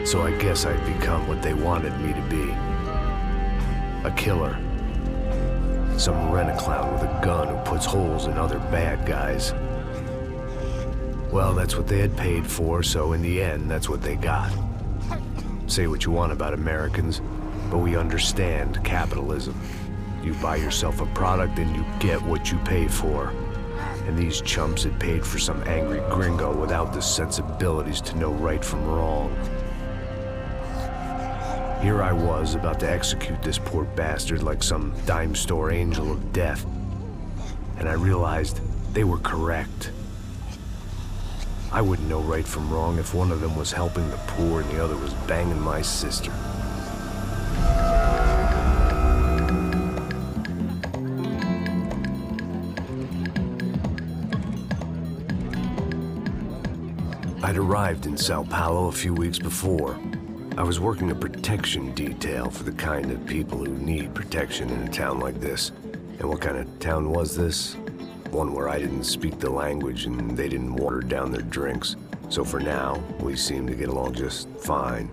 So I guess I'd become what they wanted me to be. A killer. Some rent-a-clown with a gun who puts holes in other bad guys. Well, that's what they had paid for, so in the end, that's what they got. Say what you want about Americans, but we understand capitalism. You buy yourself a product and you get what you pay for. And these chumps had paid for some angry gringo without the sensibilities to know right from wrong. Here I was, about to execute this poor bastard like some dime store angel of death. And I realized they were correct. I wouldn't know right from wrong if one of them was helping the poor and the other was banging my sister. I'd arrived in Sao Paulo a few weeks before. I was working a protection detail for the kind of people who need protection in a town like this. And what kind of town was this? One where I didn't speak the language and they didn't water down their drinks. So for now, we seemed to get along just fine.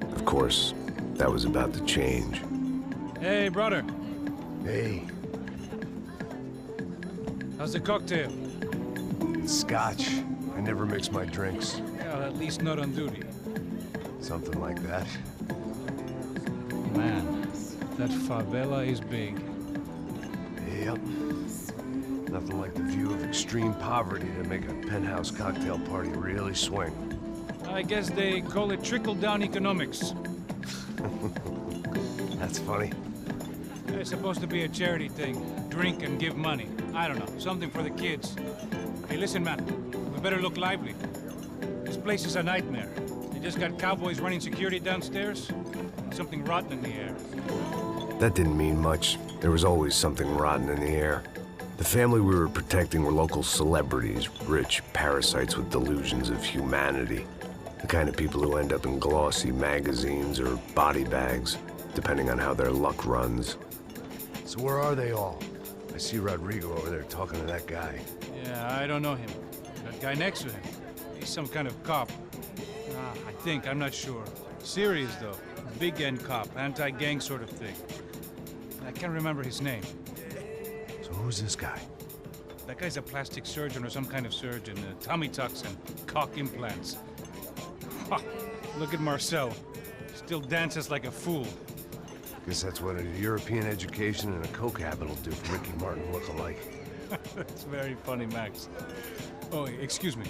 Of course, that was about to change. Hey, brother. Hey. How's the cocktail? Scotch. I never mix my drinks. Well, at least not on duty. Something like that. Man, that favela is big. Yep. Nothing like the view of extreme poverty to make a penthouse cocktail party really swing. I guess they call it trickle-down economics. That's funny. It's supposed to be a charity thing. Drink and give money. I don't know, something for the kids. Hey, listen, man. We better look lively. This place is a nightmare. They just got cowboys running security downstairs. Something rotten in the air. That didn't mean much. There was always something rotten in the air. The family we were protecting were local celebrities, rich parasites with delusions of humanity. The kind of people who end up in glossy magazines or body bags, depending on how their luck runs. So where are they all? I see Rodrigo over there talking to that guy. Yeah, I don't know him. That guy next to him, he's some kind of cop. I think, I'm not sure. Serious, though. Big-end cop, anti-gang sort of thing. I can't remember his name. So who's this guy? That guy's a plastic surgeon or some kind of surgeon. Tummy tucks and cock implants. Look at Marcel. Still dances like a fool. Guess that's what a European education and a coke habit will do for Ricky Martin look-alike. That's very funny, Max. Oh, excuse me.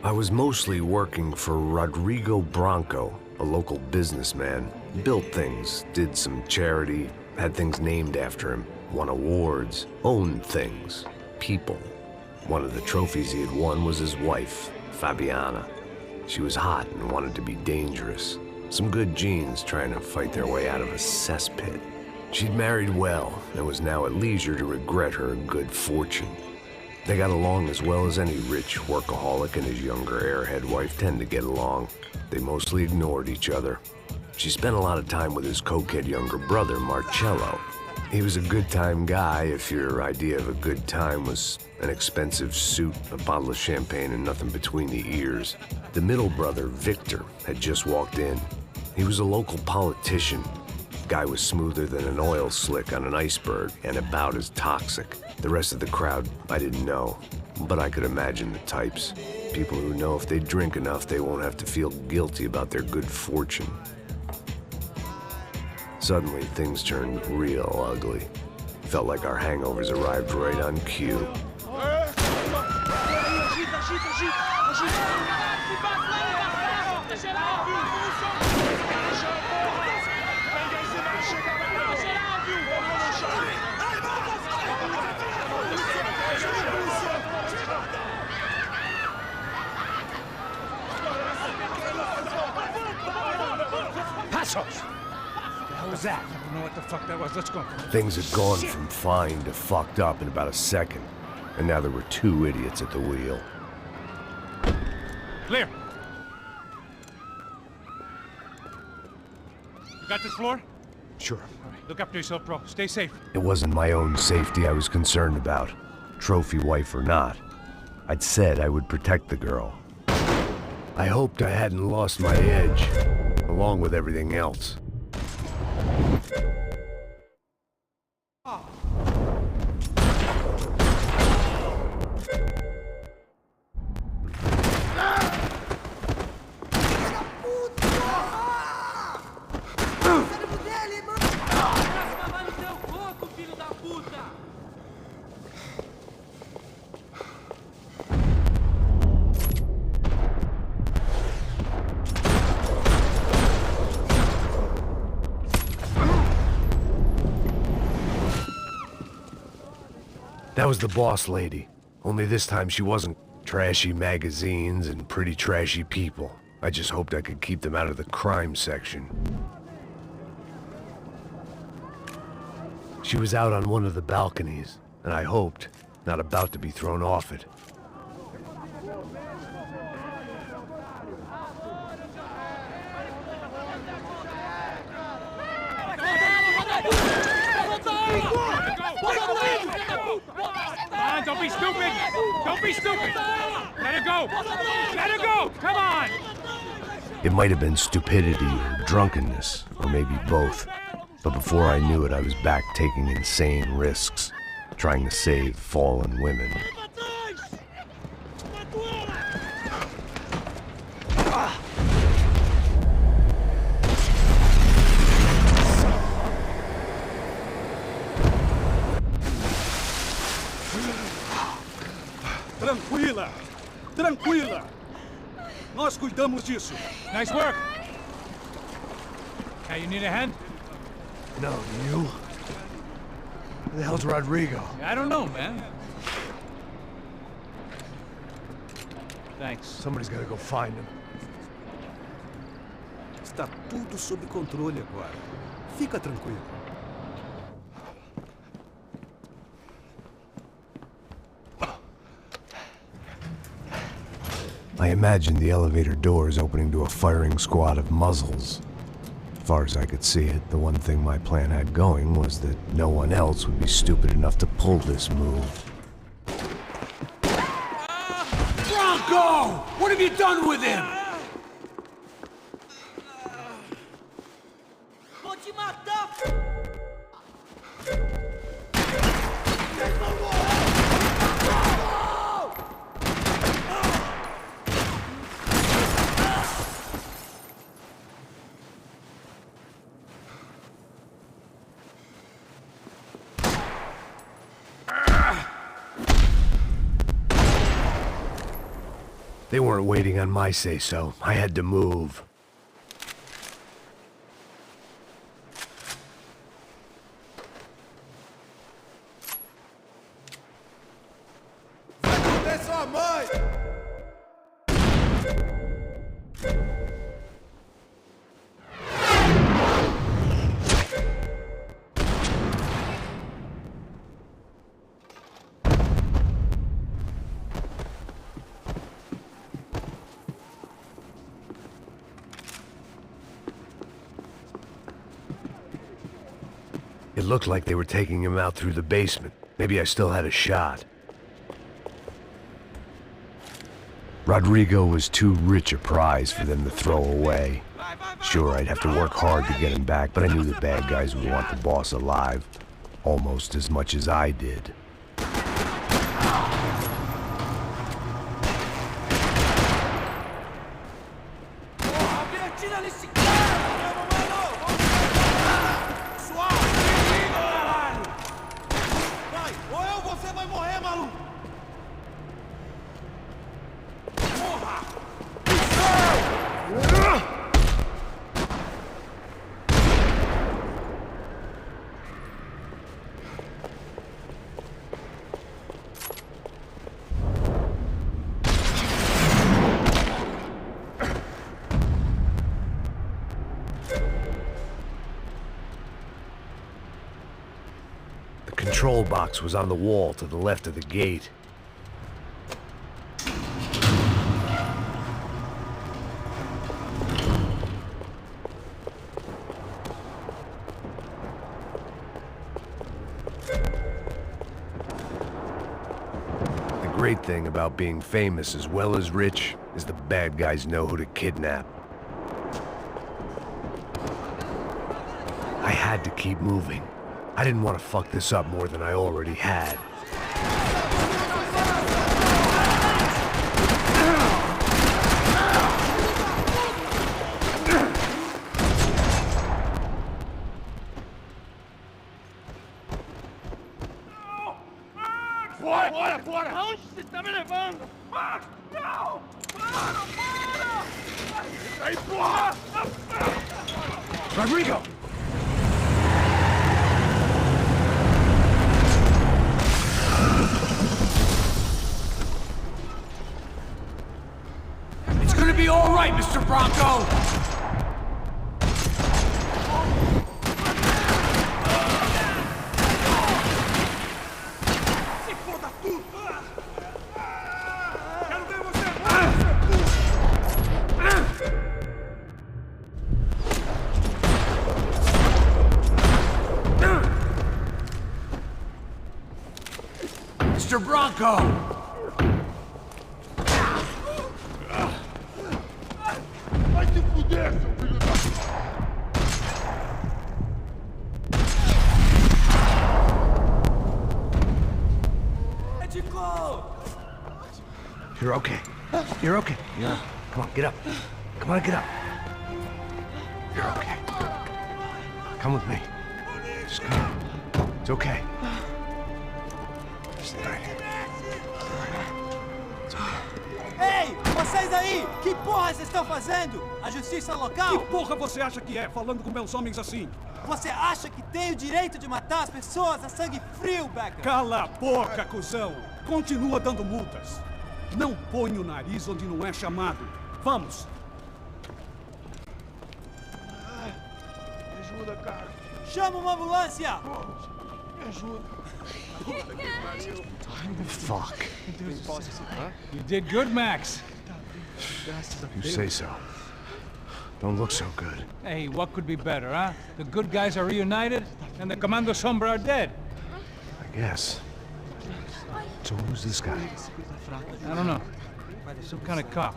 I was mostly working for Rodrigo Branco, a local businessman. Built things, did some charity, had things named after him, won awards, owned things, people. One of the trophies he had won was his wife, Fabiana. She was hot and wanted to be dangerous. Some good genes trying to fight their way out of a cesspit. She'd married well and was now at leisure to regret her good fortune. They got along as well as any rich workaholic and his younger airhead wife tend to get along. They mostly ignored each other. She spent a lot of time with his cokehead younger brother, Marcello. He was a good-time guy if your idea of a good time was an expensive suit, a bottle of champagne, and nothing between the ears. The middle brother, Victor, had just walked in. He was a local politician. Guy was smoother than an oil slick on an iceberg and about as toxic. The rest of the crowd, I didn't know, but I could imagine the types. People who know if they drink enough, they won't have to feel guilty about their good fortune. Suddenly, things turned real ugly. Felt like our hangovers arrived right on cue. Passos! What was that? I don't know what the fuck that was. Let's go. Things had gone from fine to fucked up in about a second, and now there were two idiots at the wheel. Clear! You got this floor? Sure. All right, look after yourself, bro. Stay safe. It wasn't my own safety I was concerned about, trophy wife or not. I'd said I would protect the girl. I hoped I hadn't lost my edge, along with everything else. That was the boss lady. Only this time she wasn't trashy magazines and pretty trashy people. I just hoped I could keep them out of the crime section. She was out on one of the balconies, and I hoped not about to be thrown off it. Don't be stupid! Don't be stupid! Let her go! Let her go! Come on! It might have been stupidity or drunkenness, or maybe both. But before I knew it, I was back taking insane risks, trying to save fallen women. Tranquila! Tranquila! Nós cuidamos disso. Nice work! Hey, you need a hand? No, you? Where the hell's Rodrigo? I don't know, man. Thanks. Somebody's gotta go find him. Está tudo sob controle agora. Fica tranquilo. I imagined the elevator doors opening to a firing squad of muzzles. As far as I could see it, the one thing my plan had going was that no one else would be stupid enough to pull this move. Bronco! What have you done with him? Vou te matar! They weren't waiting on my say-so. I had to move. It looked like they were taking him out through the basement. Maybe I still had a shot. Rodrigo was too rich a prize for them to throw away. Sure, I'd have to work hard to get him back, but I knew the bad guys would want the boss alive. Almost as much as I did. The control box was on the wall to the left of the gate. The great thing about being famous as well as rich is the bad guys know who to kidnap. I had to keep moving. I didn't want to fuck this up more than I already had. Bora! Aonde você tá me levando? Não! Para! Aí, porra! Rodrigo! It's gonna be all right, Mr. Bronco! Mr. Bronco! Vai te fuder, seu filho da... You're okay. You're okay. Yeah. Come on, get up. Come on, get up. You're okay. Come with me. Just come on. It's okay. Just right here. It's okay. Ei, vocês aí! Que porra vocês estão fazendo? A justiça local? Que porra você acha que é, falando com meus homens assim? Você acha que tem o direito de matar as pessoas a sangue frio, Becker? Cala a boca, cuzão! Continua dando multas. Não põe o nariz onde não é chamado. Vamos! Me ajuda, cara. Chama uma ambulância! Me ajuda. Fuck. You did good, Max. You say so. Don't look so good. Hey, what could be better, huh? The good guys are reunited, and the Commando Sombra are dead. I guess. So who's this guy? I don't know. Some kind of cop.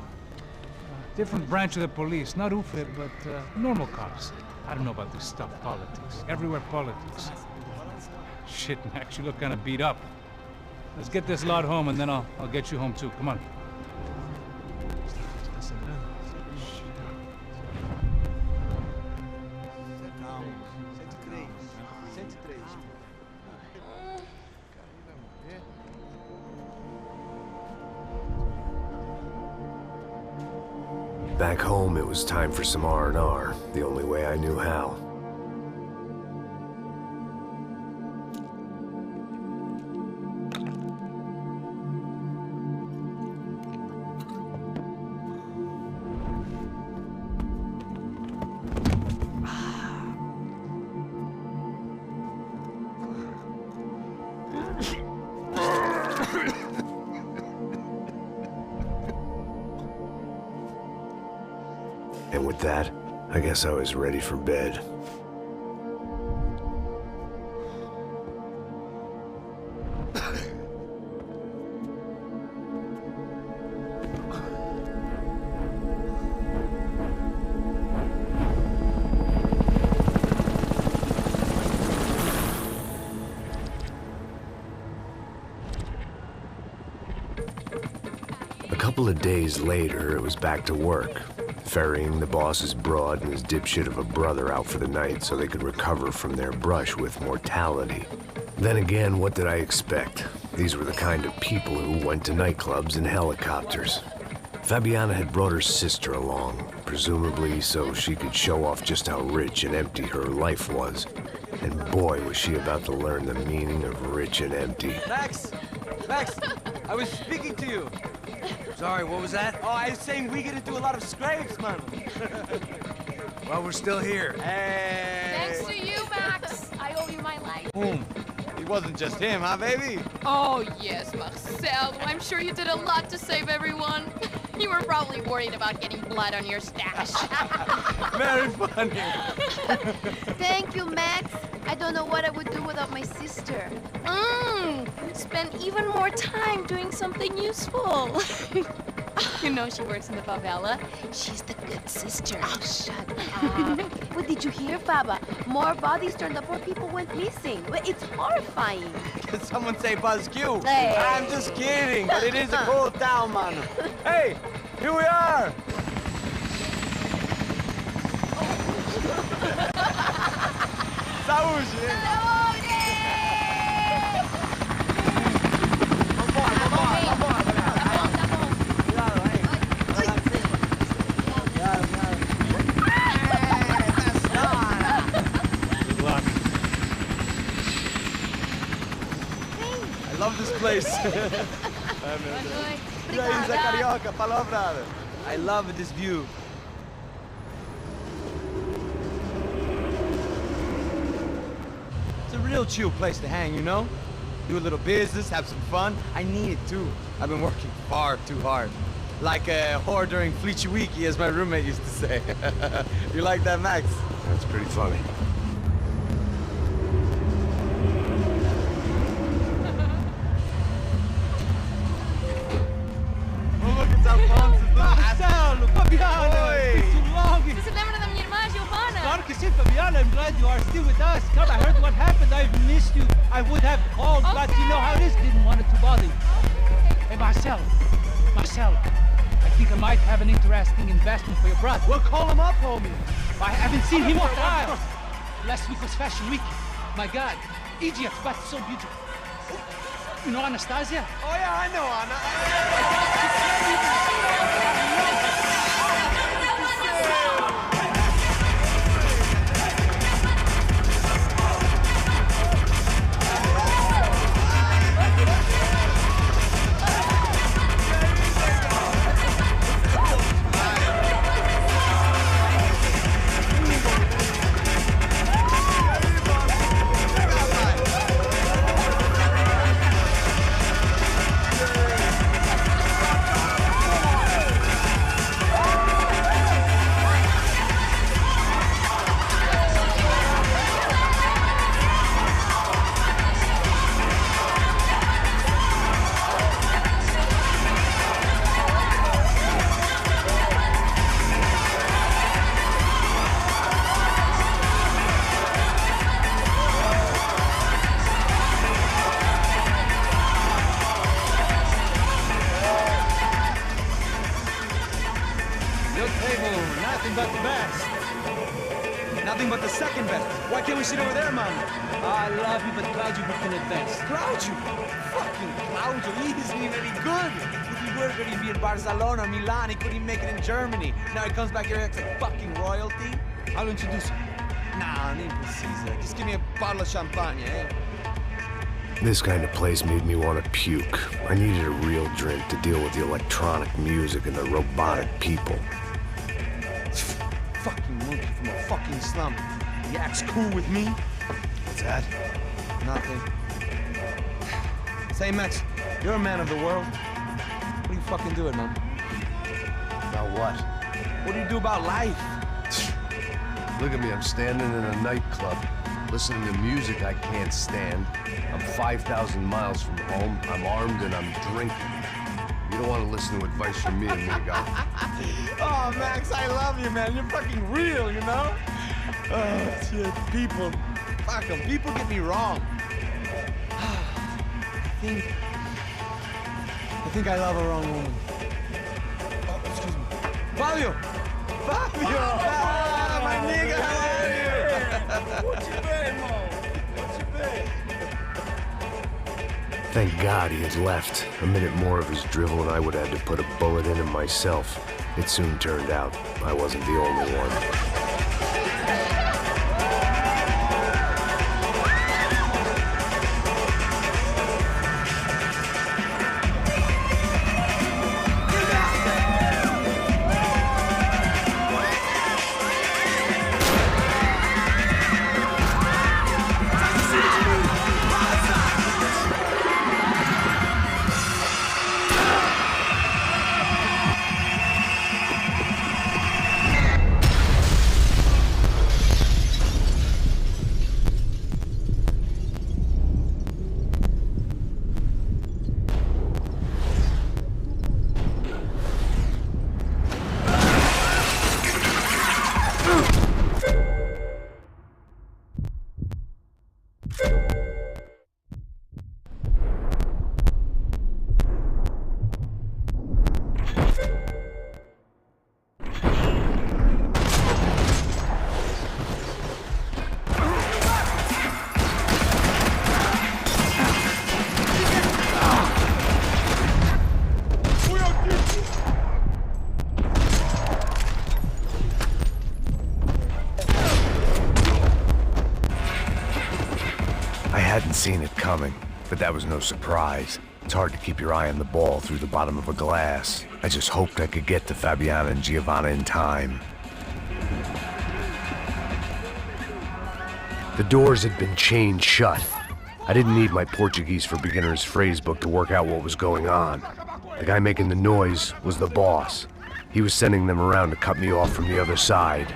Different branch of the police. Not UFE, but normal cops. I don't know about this stuff, politics. Everywhere politics. Shit, Max, you look kind of beat up. Let's get this lot home, and then I'll get you home too. Come on. Back home, it was time for some R&R, the only way I knew how. And with that, I guess I was ready for bed. A couple of days later, it was back to work. Ferrying the boss's broad and his dipshit of a brother out for the night so they could recover from their brush with mortality. Then again, what did I expect? These were the kind of people who went to nightclubs in helicopters. Fabiana had brought her sister along, presumably so she could show off just how rich and empty her life was. And boy, was she about to learn the meaning of rich and empty. Max, I was speaking to you. Sorry, what was that? Oh, I was saying we get into a lot of scrapes, man. Well, we're still here. Hey. Thanks to you, Max. I owe you my life. Boom. It wasn't just him, huh, baby? Oh, yes, Marcel. I'm sure you did a lot to save everyone. You were probably worried about getting blood on your stash. Very funny. Thank you, Max. I don't know what I would do without my sister. Spend even more time doing something useful. You know, she works in the favela. She's the good sister. Oh, shut up. What did you hear, Faba? More bodies turned up where people went missing. It's horrifying. Did someone say Buzz Q? Hey. I'm just kidding, but it is a cool town, man. Hey, here we are. Saúde! I love this place. Carioca, palavra. I love this view. It's a real chill place to hang, you know? Do a little business, have some fun. I need it too. I've been working far too hard. Like a whore during Fleechy Weeky, as my roommate used to say. You like that, Max? That's pretty funny. Marcelo, Fabiana, it's been too long. Você se lembra da minha irmã, Giovanna? Claro que sim, Fabiana. I'm glad you are still with us. Come, I heard what happened. I've missed you. I would have called, but you know how it is. Didn't want it to bother you. Hey, Marcelo, I think I might have an interesting investment for your brother. Well, call him up, homie. I haven't seen him for a while. Last week was Fashion Week. My God, Egypt, but so beautiful. You know Anastasia? Oh yeah, I know Anna. Nothing but the best. Nothing but the second best. Why can't we sit over there, man? I love you, but Claudio booked in advance. Claudio? Fucking Claudio, he isn't even any good. If he were good, he'd be in Barcelona, Milan, he couldn't make it in Germany. Now he comes back here and acts like fucking royalty. I'll introduce you. Nah, nem precisa. Just give me a bottle of champagne, eh? This kind of place made me want to puke. I needed a real drink to deal with the electronic music and the robotic people. Fucking monkey from a fucking slum. He acts cool with me. What's that? Nothing. Say, Max, you're a man of the world. What are you fucking doing, man? About what? What do you do about life? Look at me, I'm standing in a nightclub, listening to music I can't stand. I'm 5,000 miles from home, I'm armed, and I'm drinking. You don't want to listen to advice from me, amigo. Oh, Max, I love you, man. You're fucking real, you know? Oh, shit. People. Fuck them. People get me wrong. I think I love a wrong woman. Oh, excuse me. Fabio! Fabio! Ah, my nigga, how are you? What you been, Mo? What you been? Thank God he had left. A minute more of his drivel and I would have had to put a bullet in him myself. It soon turned out I wasn't the only one. seen it coming, but that was no surprise. It's hard to keep your eye on the ball through the bottom of a glass. I just hoped I could get to Fabiana and Giovanna in time. The doors had been chained shut. I didn't need my Portuguese for Beginners phrase book to work out what was going on. The guy making the noise was the boss. He was sending them around to cut me off from the other side.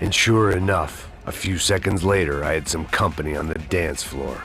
And sure enough, a few seconds later, I had some company on the dance floor.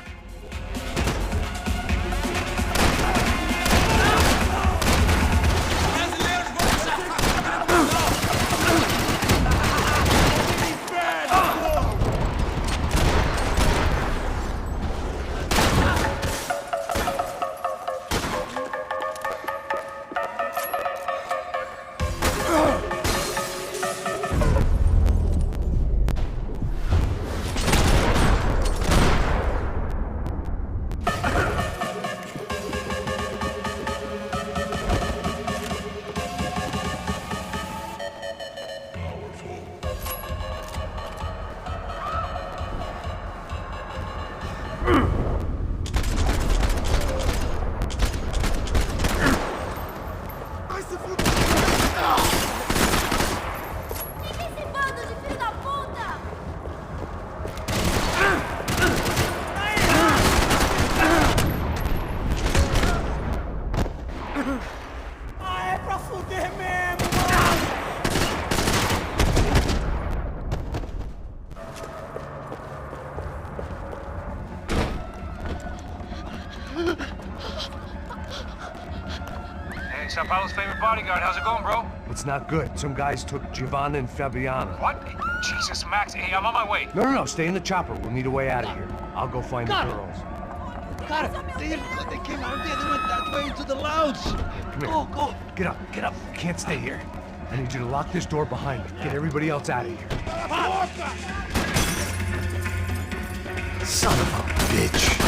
Sao Paulo's favorite bodyguard. How's it going, bro? It's not good. Some guys took Giovanna and Fabiana. What? Jesus, Max. Hey, I'm on my way. No. Stay in the chopper. We'll need a way out of here. I'll go find the girls. Got it. They came out there. They went that way into the lounge. Come here. Go. Get up. You can't stay here. I need you to lock this door behind me. Get everybody else out of here. Son of a bitch.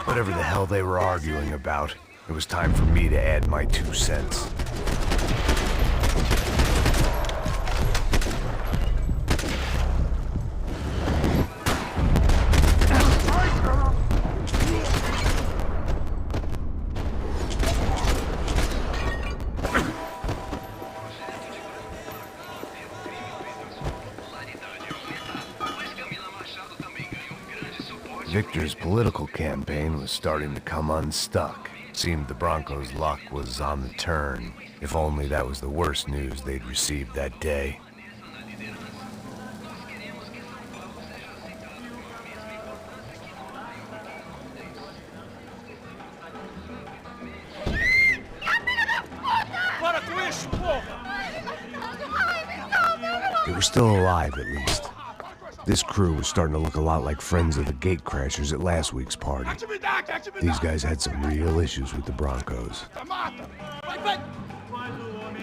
Whatever the hell they were arguing about, it was time for me to add my 2 cents. Victor's political campaign was starting to come unstuck. Seemed the Broncos' luck was on the turn. If only that was the worst news they'd received that day. They were still alive, at least. This crew was starting to look a lot like friends of the gatecrashers at last week's party. These guys had some real issues with the Broncos.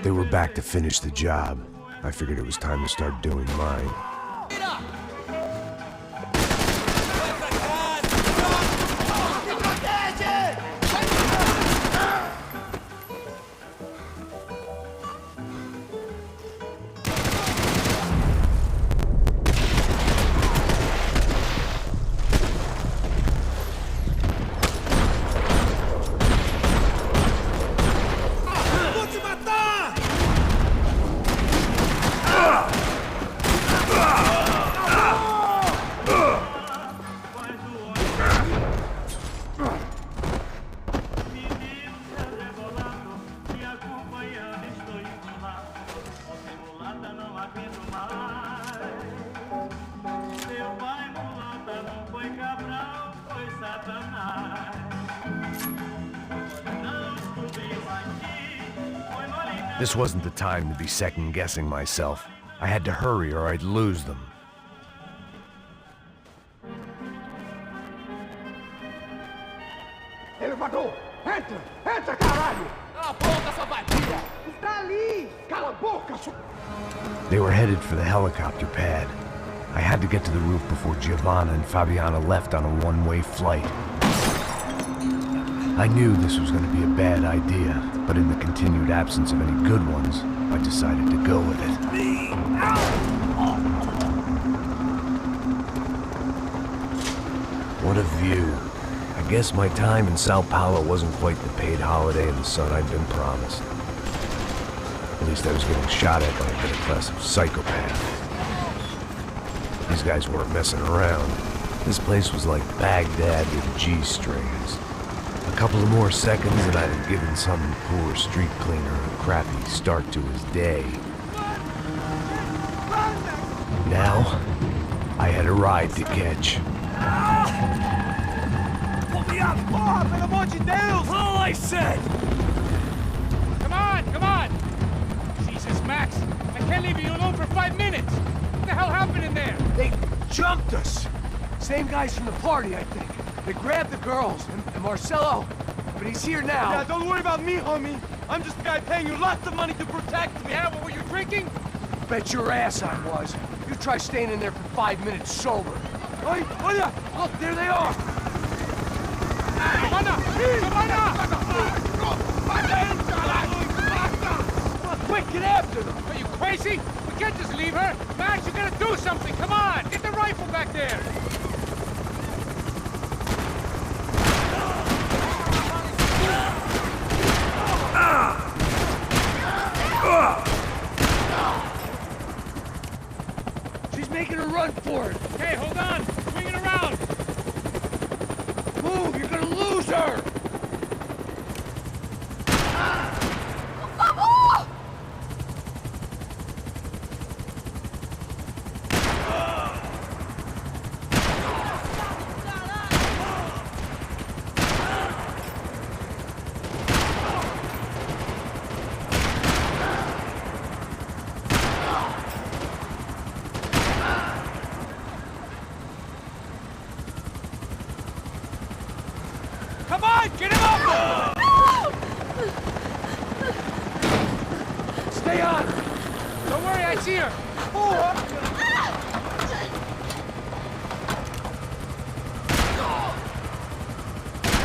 They were back to finish the job. I figured it was time to start doing mine. This wasn't the time to be second-guessing myself. I had to hurry or I'd lose them. Elevador! Entra! Entra, caralho! Cala a boca, sua batida! Está ali! Cala a boca, sua... They were headed for the helicopter pad. I had to get to the roof before Giovanna and Fabiana left on a one-way flight. I knew this was going to be a bad idea, but in the continued absence of any good ones, I decided to go with it. What a view. I guess my time in Sao Paulo wasn't quite the paid holiday in the sun I'd been promised. At least I was getting shot at by a middle-class psychopath. These guys weren't messing around. This place was like Baghdad with G-strings. A couple of more seconds and I'd have given some poor street cleaner a crappy start to his day. Now, I had a ride to catch. Pull me up! Porra, pelo amor de Deus! All I said! Come on! Jesus, Max, I can't leave you alone for 5 minutes. What the hell happened in there? They jumped us! Same guys from the party, I think. They grabbed the girls, and Marcelo, but he's here now. Yeah, don't worry about me, homie. I'm just the guy paying you lots of money to protect me. Yeah, but were you drinking? Bet your ass I was. You try staying in there for 5 minutes sober. Hey, olha! Look, there they are! Quick, get after them! Are you crazy? We can't just leave her. Max, you gotta do something. Come on, get the rifle back there. She's making a run for it! Hey, hold on. Swing it around. Move! You're gonna lose her! Come on, get him up! Stay on! Don't worry, I see her.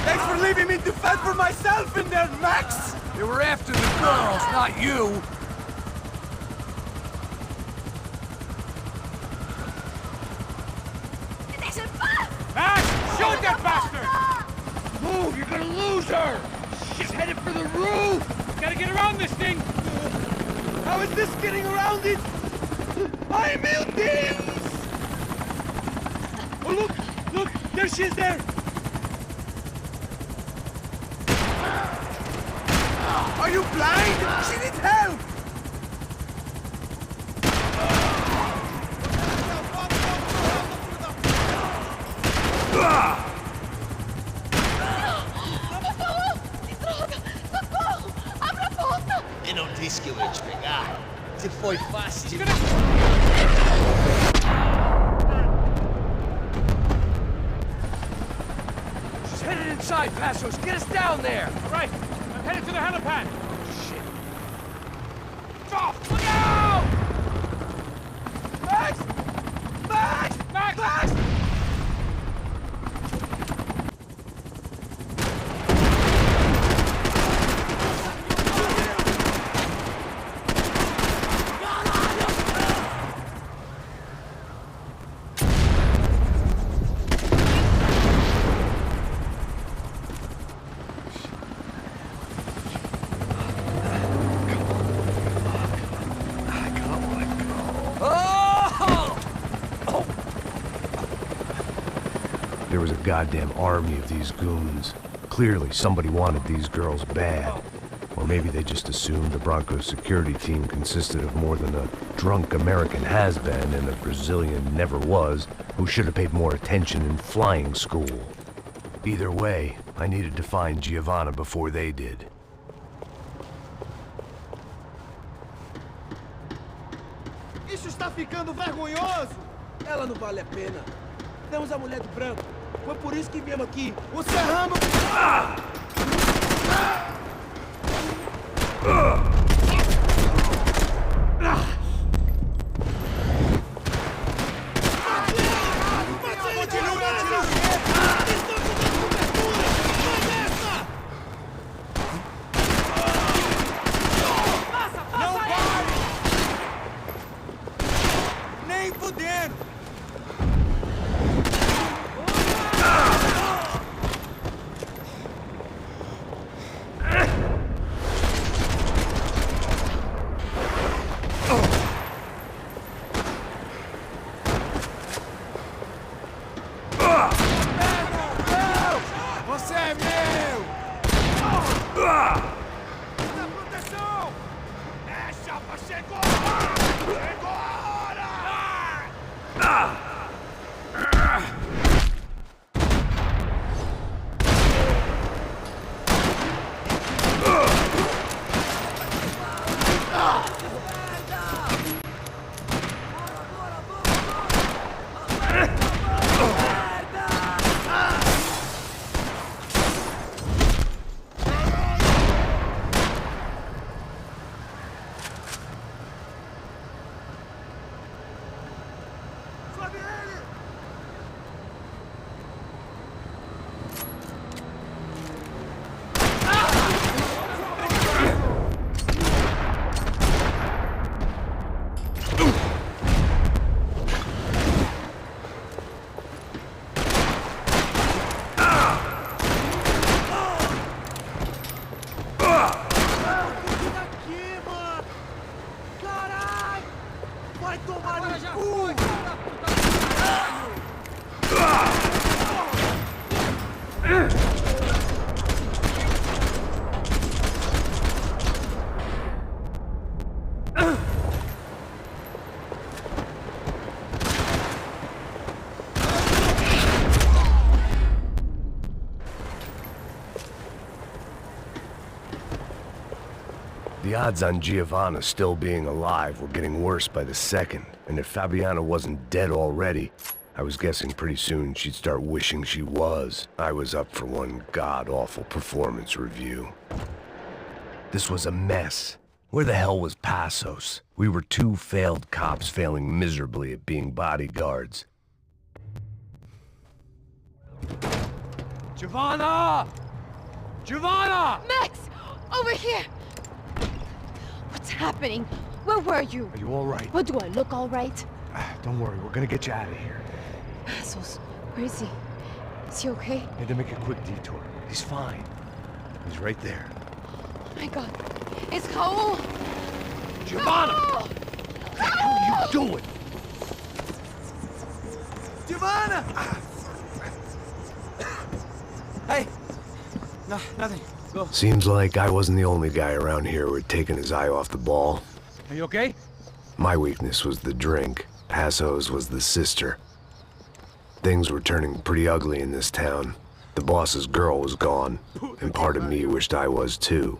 Thanks for leaving me to fend for myself in there, Max! They were after the girls, not you! Max, shoot that bastard! Move! You're gonna lose her! She's headed for the roof! Gotta get around this thing. How is this getting around it? I things! Oh, look! There she is there! Are you blind? She needs help! Eu não disse que eu ia te pegar. Se foi fácil de... She's headed inside, Passos. Get us down there! Right, I'm headed to the helipad. Shit. Off! Look out! Max! Max! Max! Max! There was a goddamn army of these goons. Clearly, somebody wanted these girls bad. Or maybe they just assumed the Broncos security team consisted of more than a drunk American has-been and a Brazilian never-was who should have paid more attention in flying school. Either way, I needed to find Giovanna before they did. ficando vergonhoso! Ela não vale a pena. Temos a mulher do branco. Foi por isso que viemos aqui. O Serrano... Nem fudendo! Você é meu! Na proteção! É, chapa, chegou! Chegou a hora! Vai tomar no cu! The odds on Giovanna still being alive were getting worse by the second, and if Fabiana wasn't dead already, I was guessing pretty soon she'd start wishing she was. I was up for one god-awful performance review. This was a mess. Where the hell was Passos? We were two failed cops failing miserably at being bodyguards. Giovanna! Giovanna! Max! Over here! What's happening? Where were you? Are you all right? What, do I look all right? Don't worry, we're gonna get you out of here. Passos, where is he? Is he okay? Had to make a quick detour. He's fine. He's right there. Oh my god. It's Raul! Giovanna! Raul! What are you doing? Giovanna! Hey! No, nothing. Go. Seems like I wasn't the only guy around here who had taken his eye off the ball. Are you okay? My weakness was the drink. Passos was the sister. Things were turning pretty ugly in this town. The boss's girl was gone, and part of me wished I was too.